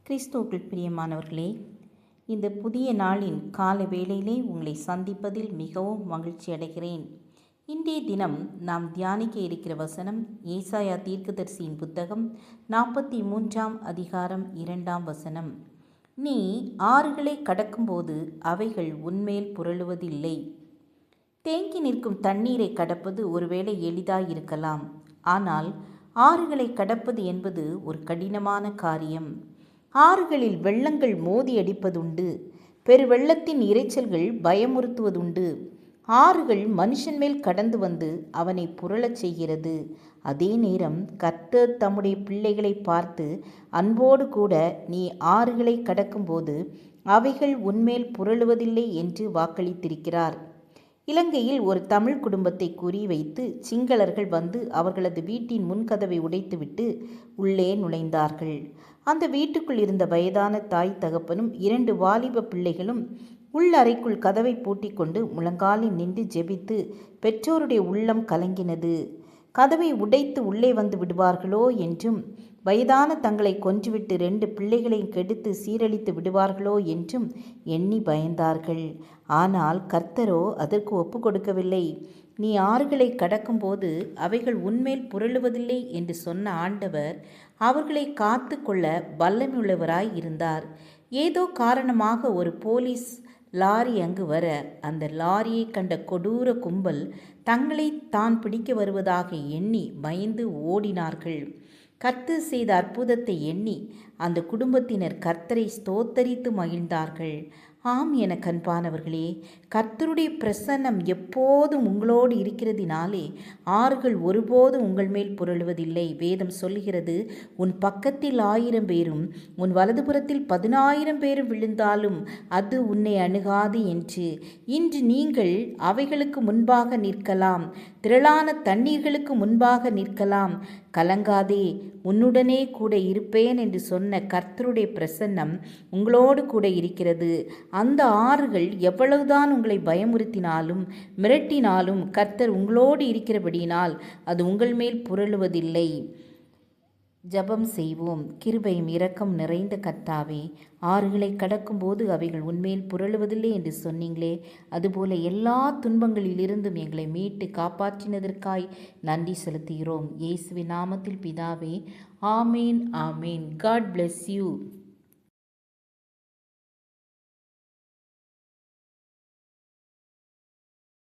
கிறிஸ்துவுக்குள் பிரியமானவர்களே, இந்த புதிய நாளின் கால வேளையிலே உங்களை சந்திப்பதில் மிகவும் மகிழ்ச்சி அடைகிறேன். இன்றைய தினம் நாம் தியானிக்க இருக்கிற வசனம் ஏசாயா தீர்க்கதரிசியின் புத்தகம் 43ஆம் அதிகாரம் 2ஆம் வசனம். நீ ஆறுகளை கடக்கும்போது அவைகள் உன்மேல் புரளுவதில்லை. தேங்கி நிற்கும் தண்ணீரை கடப்பது ஒருவேளை எளிதாயிருக்கலாம். ஆனால் ஆறுகளை கடப்பது என்பது ஒரு கடினமான காரியம். ஆறுகளில் வெள்ளங்கள் மோதி அடிப்பதுண்டு. பெருவெள்ளத்தின் இரைச்சல்கள் பயமுறுத்துவதுண்டு. ஆறுகள் மனுஷன் மேல் கடந்து வந்து அவனை புரளச் செய்கிறது. அதே நேரம் கர்த்தர் தம்முடைய பிள்ளைகளை பார்த்து அன்போடு கூட நீ ஆறுகளை கடக்கும்போது அவைகள் உன்மேல் புரளுவதில்லை என்று வாக்களித்திருக்கிறார். இலங்கையில் ஒரு தமிழ் குடும்பத்தை குறிவைத்து சிங்களர்கள் வந்து அவர்களது வீட்டின் முன்கதவை உடைத்துவிட்டு உள்ளே நுழைந்தார்கள். அந்த வீட்டுக்குள் இருந்த வயதான தாய் தகப்பனும் 2 வாலிப பிள்ளைகளும் உள்ளறைக்குள் கதவை பூட்டிக் கொண்டு முழங்காலில் நின்று ஜெபித்து பெற்றோருடைய உள்ளம் கலங்கினது. கதவை உடைத்து உள்ளே வந்து விடுவார்களோ என்றும், வயதான தங்களை கொன்றுவிட்டு 2 பிள்ளைகளையும் கெடுத்து சீரழித்து விடுவார்களோ என்றும் எண்ணி பயந்தார்கள். ஆனால் கர்த்தரோ அதற்கு ஒப்பு கொடுக்கவில்லை. நீ ஆறுகளை கடக்கும்போது அவைகள் உன்மேல் புரளுவதில்லை என்று சொன்ன ஆண்டவர் அவர்களை காத்து கொள்ள வல்லமையுள்ளவராய் இருந்தார். ஏதோ காரணமாக ஒரு போலீஸ் லாரி அங்கு வர, அந்த லாரியை கண்ட கொடூர கும்பல் தங்களை தான் பிடிக்க வருவதாக எண்ணி பயந்து ஓடினார்கள். கர்த்தர் செய்த அற்புதத்தை எண்ணி அந்த குடும்பத்தினர் கர்த்தரை ஸ்தோத்தரித்து மகிழ்ந்தார்கள். ஆம் என கண்பானவர்களே, கர்த்தருடைய பிரசன்னம் எப்போதும் உங்களோடு இருக்கிறதினாலே ஆறுகள் ஒருபோதும் உங்கள் மேல் புரளுவதில்லை. வேதம் சொல்லுகிறது, உன் பக்கத்தில் 1000 பேரும் உன் வலதுபுறத்தில் 10,000 பேரும் விழுந்தாலும் அது உன்னை அணுகாது என்று. இன்று நீங்கள் அவைகளுக்கு முன்பாக நிற்கலாம், திரளான தண்ணீர்களுக்கு முன்பாக நிற்கலாம். கலங்காதே, உன்னுடனே கூட இருப்பேன் என்று சொன்ன கர்த்தருடைய பிரசன்னம் உங்களோடு கூட இருக்கிறது. அந்த ஆறுகள் எவ்வளவுதான் உங்களை பயமுறுத்தினாலும் மிரட்டினாலும் கர்த்தர் உங்களோடு இருக்கிறபடியினால் அது உங்கள் மேல் புரளுவதில்லை. ஜெபம் செய்வோம். கிருபையும் இரக்கம் நிறைந்த கர்த்தாவே, ஆறுகளை கடக்கும்போது அவைகள் உன்மேல் புரளுவதில்லை என்று சொன்னீங்களே, அதுபோல எல்லா துன்பங்களிலிருந்தும் எங்களை மீட்டு காப்பாற்றினதற்காய் நன்றி செலுத்துகிறோம். இயேசுவின் நாமத்தில் பிதாவே, ஆமீன் ஆமீன். God bless you.